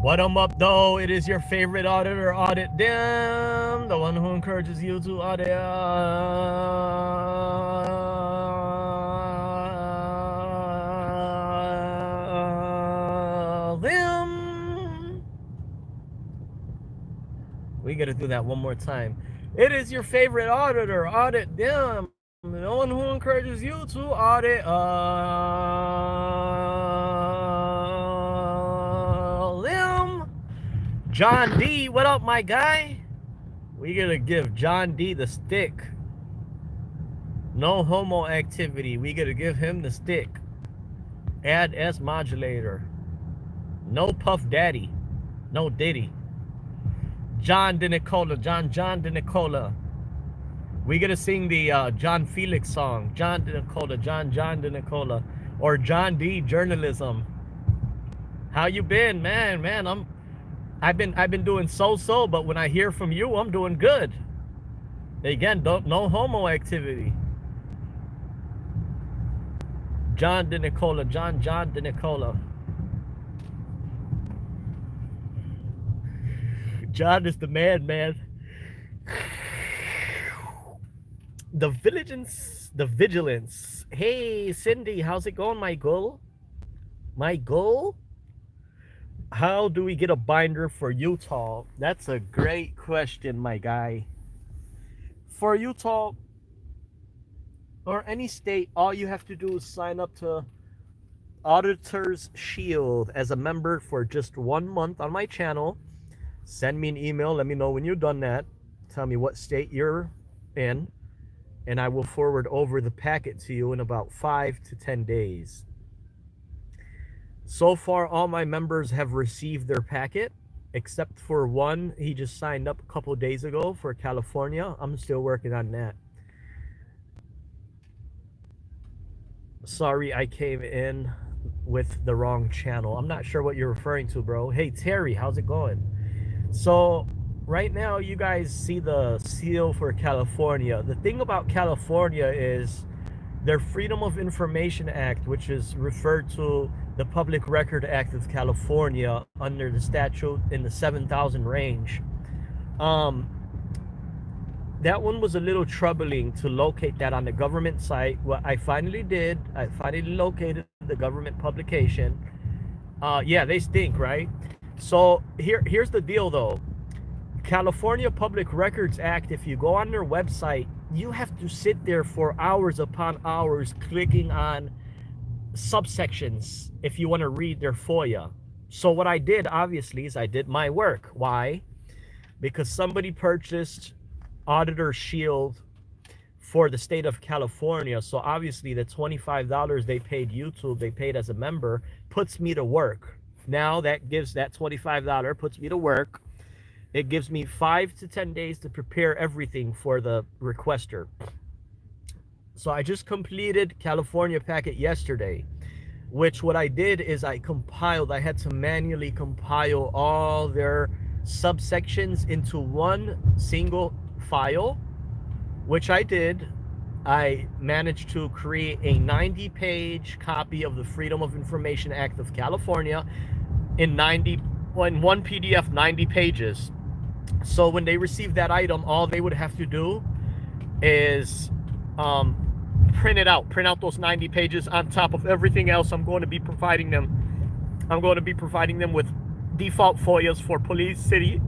What up, though? It is your favorite auditor, Audit Them, the one who encourages you to audit them. We gotta do that one more time. It is your favorite auditor, Audit Them, the one who encourages you to audit them. John D, what up, my guy? We gotta give John D the stick. No homo activity. We gotta give him the stick. Add S modulator. No Puff Daddy. No Diddy. John DeNicola. John DeNicola. We gotta sing the John Felix song. John DeNicola. John DeNicola. Or John D journalism. How you been, man? I've been doing so, but when I hear from you, I'm doing good. Again, no homo activity. John DeNicola, John DeNicola. John is the man. The vigilance. Hey, Cindy, how's it going, my girl? How do we get a binder for Utah? That's a great question, my guy. For Utah or any state, all you have to do is sign up to Auditor's Shield as a member for just 1 month on my channel. Send me an email. Let me know when you've done that. Tell me what state you're in, and I will forward over the packet to you in about 5 to 10 days. So far, all my members have received their packet, except for one. He just signed up a couple days ago for California. I'm still working on that. Sorry, I came in with the wrong channel. I'm not sure what you're referring to, bro. Hey, Terry, how's it going? So right now, you guys see the seal for California. The thing about California is their Freedom of Information Act, which is referred to the Public Record Act of California under the statute in the 7,000 range. That one was a little troubling to locate that on the government site. What I finally did, I finally located the government publication. Yeah, they stink, right? So here's the deal, though. California Public Records Act, if you go on their website, you have to sit there for hours upon hours clicking on subsections if you want to read their FOIA. So what I did, obviously, is I did my work. Why? Because somebody purchased Auditor Shield for the state of California. So obviously the $25 they paid YouTube, they paid as a member, puts me to work. Now that $25 puts me to work. It gives me 5 to 10 days to prepare everything for the requester. So I just completed California packet yesterday, which what I did is I had to manually compile all their subsections into one single file, which I did. I managed to create a 90-page copy of the Freedom of Information Act of California in one PDF, 90 pages. So when they receive that item, all they would have to do is print out those 90 pages on top of everything else I'm going to be providing them. I'm going to be providing them with default FOIAs for police, city,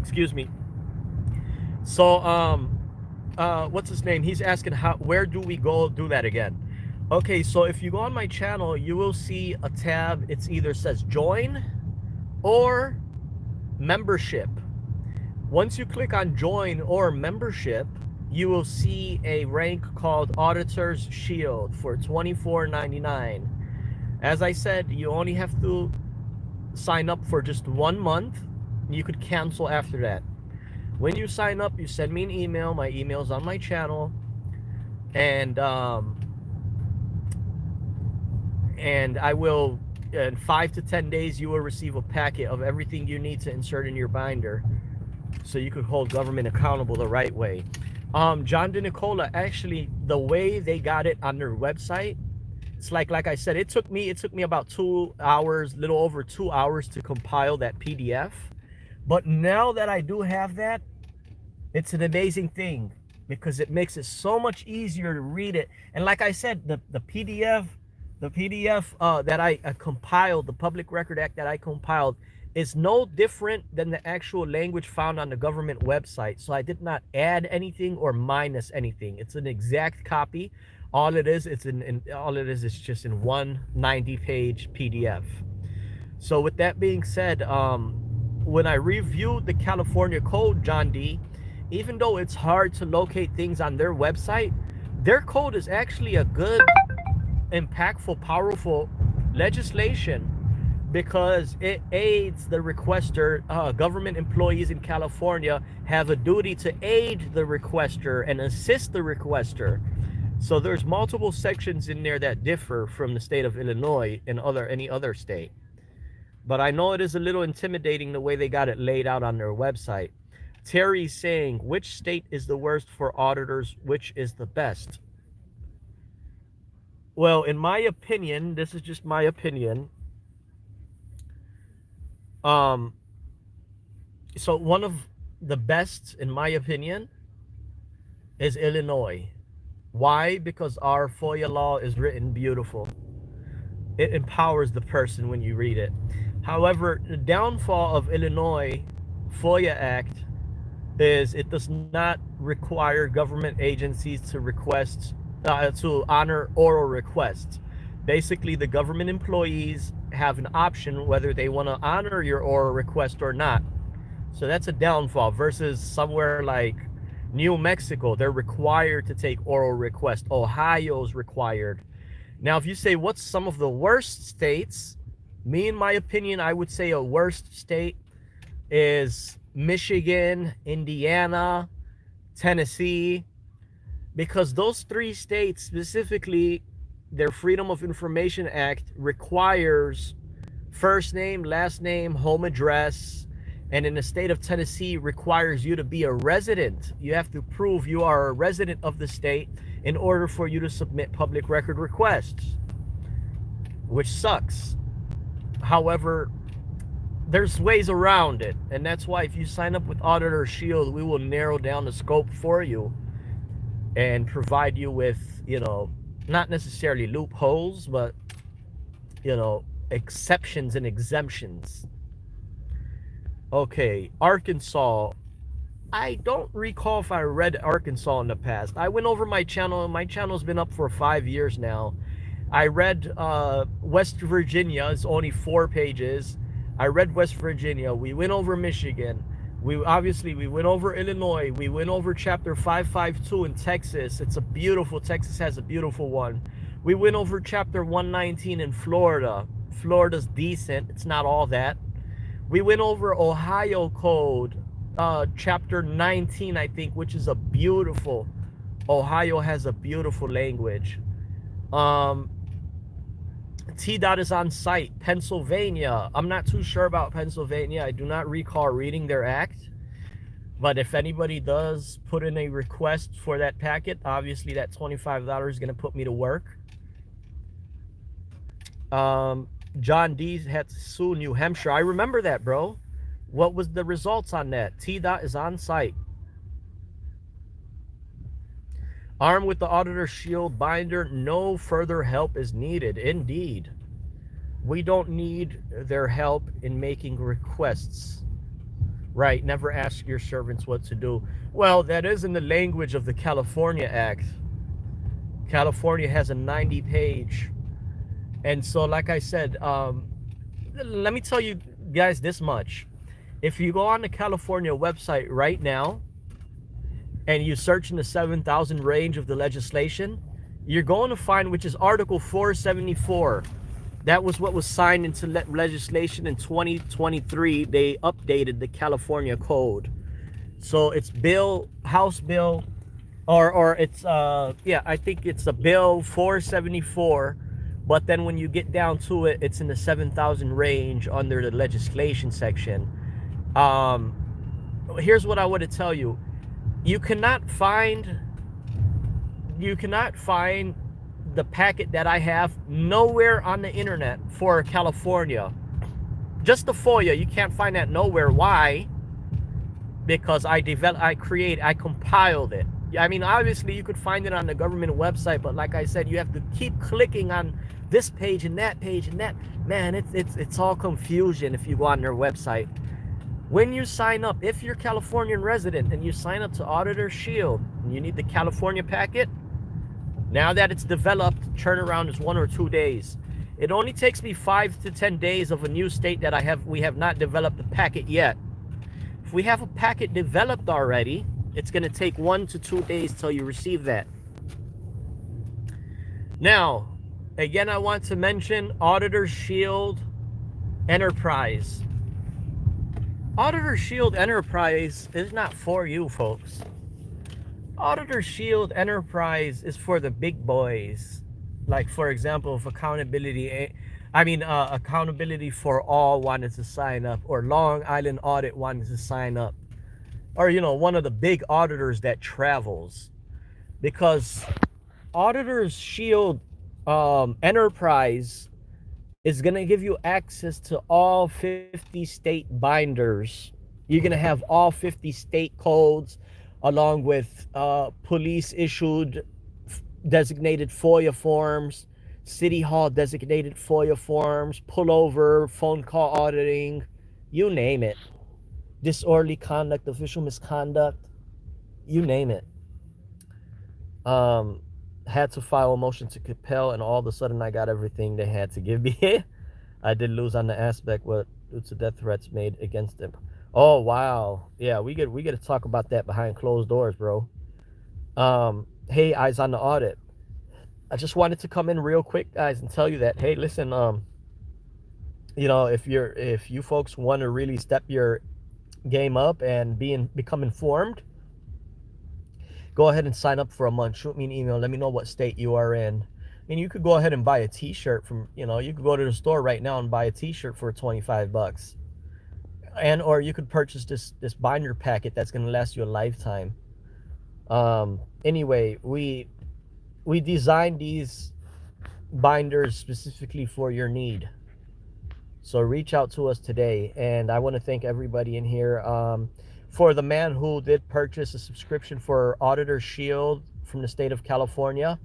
excuse me. So what's his name? He's asking where do we go do that again? Okay, so if you go on my channel, you will see a tab. It's either says join or membership. Once you click on join or membership, you will see a rank called Auditor's Shield for $24.99. As I said, you only have to sign up for just 1 month. You could cancel after that. When you sign up, you send me an email. My email's on my channel, and I will, in 5 to 10 days, you will receive a packet of everything you need to insert in your binder, so you could hold government accountable the right way. John DeNicola, actually, the way they got it on their website, It's like I said, it took me about 2 hours, little over 2 hours to compile that PDF. But now that I do have that, it's an amazing thing because it makes it so much easier to read it. And like I said, the PDF that I compiled, the Public Record Act that I compiled, is no different than the actual language found on the government website. So I did not add anything or minus anything. It's an exact copy. All it is, it's just in one 90-page PDF. So with that being said, when I reviewed the California code, John D, even though it's hard to locate things on their website, their code is actually a good, impactful, powerful legislation because it aids the requester. Government employees in California have a duty to aid the requester and assist the requester. So there's multiple sections in there that differ from the state of Illinois and any other state. But I know it is a little intimidating the way they got it laid out on their website. Terry's saying, which state is the worst for auditors? Which is the best? Well, in my opinion, this is just my opinion. So one of the best, in my opinion, is Illinois. Why? Because our FOIA law is written beautiful. It empowers the person when you read it. However, the downfall of Illinois FOIA Act is it does not require government agencies to to honor oral requests. Basically, the government employees have an option whether they want to honor your oral request or not. So that's a downfall versus somewhere like New Mexico. They're required to take oral requests. Ohio's required. Now, if you say what's some of the worst states, me, in my opinion, I would say a worst state is Michigan, Indiana, Tennessee, because those three states specifically, their Freedom of Information Act requires first name, last name, home address, and in the state of Tennessee requires you to be a resident. You have to prove you are a resident of the state in order for you to submit public record requests, which sucks. However, there's ways around it, and that's why if you sign up with Auditor Shield, we will narrow down the scope for you and provide you with, not necessarily loopholes, but, exceptions and exemptions. Okay, Arkansas. I don't recall if I read Arkansas in the past. I went over my channel, and my channel's been up for 5 years now. I read West Virginia. It's only 4 pages. I read West Virginia. We went over Michigan. We went over Illinois. We went over chapter 552 in Texas. Texas has a beautiful one. We went over chapter 119 in Florida. Florida's decent. It's not all that. We went over Ohio code, chapter 19, I think, which is Ohio has a beautiful language. TDOT is on site. Pennsylvania, I'm not too sure about Pennsylvania. I do not recall reading their act, but if anybody does put in a request for that packet, obviously that $25 is going to put me to work. John D had to sue New Hampshire. I remember that, bro. What was the results on that? TDOT is on site. Armed with the Auditor Shield binder, no further help is needed. Indeed. We don't need their help in making requests. Right, never ask your servants what to do. Well, that is in the language of the California Act. California has a 90-page. And so, like I said, let me tell you guys this much. If you go on the California website right now, and you search in the 7,000 range of the legislation, you're going to find, which is Article 474. That was what was signed into legislation in 2023. They updated the California code. So it's House Bill, or it's, I think it's a Bill 474. But then when you get down to it, it's in the 7,000 range under the legislation section. Here's what I want to tell you. You cannot find the packet that I have nowhere on the internet for California. Just the FOIA, you can't find that nowhere. Why? Because I compiled it. I mean, obviously you could find it on the government website, but like I said, you have to keep clicking on this page and that page and that. Man, it's all confusion if you go on their website. When you sign up, if you're a Californian resident and you sign up to Auditor Shield and you need the California packet, now that it's developed, turnaround is 1 or 2 days. It only takes me 5 to 10 days of a new state that we have not developed the packet yet. If we have a packet developed already, it's going to take 1 to 2 days till you receive that. Now, again, I want to mention Auditor Shield Enterprise. Auditor Shield Enterprise is not for you, folks. Auditor Shield Enterprise is for the big boys. Like, for example, if Accountability for All wanted to sign up, or Long Island Audit wanted to sign up, or, one of the big auditors that travels. Because Auditor's Shield Enterprise is going to give you access to all 50 state binders. You're going to have all 50 state codes, along with police issued designated FOIA forms, City Hall designated FOIA forms, pullover, phone call auditing, you name it. Disorderly conduct, official misconduct, you name it. Had to file a motion to compel, and all of a sudden I got everything they had to give me. I did lose on the aspect due to death threats made against them. Oh wow, yeah, we get to talk about that behind closed doors, bro. Hey, eyes on the audit. I just wanted to come in real quick, guys, and tell you that, hey, listen, if you folks want to really step your game up and become informed, go ahead and sign up for a month. Shoot me an email. Let me know what state you are in. I mean, you could go ahead and buy a t-shirt from, you could go to the store right now and buy a t-shirt for $25. Or you could purchase this binder packet that's going to last you a lifetime. Anyway, we designed these binders specifically for your need. So reach out to us today. And I want to thank everybody in here. For the man who did purchase a subscription for Auditor Shield from the state of California,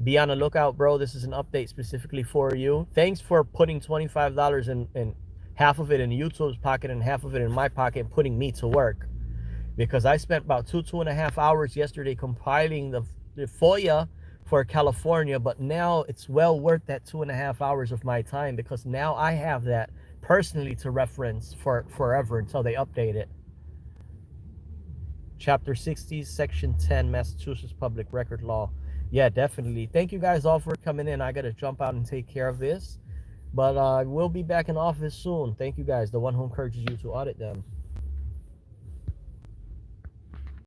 be on the lookout, bro. This is an update specifically for you. Thanks for putting $25 in half of it in YouTube's pocket and half of it in my pocket, and putting me to work. Because I spent about 2.5 hours yesterday compiling the FOIA for California, but now it's well worth that 2.5 hours of my time, because now I have that personally to reference for forever until they update it. Chapter 60, Section 10, Massachusetts Public Record Law. Yeah, definitely. Thank you guys all for coming in. I got to jump out and take care of this. But we'll be back in office soon. Thank you guys. The one who encourages you to audit them.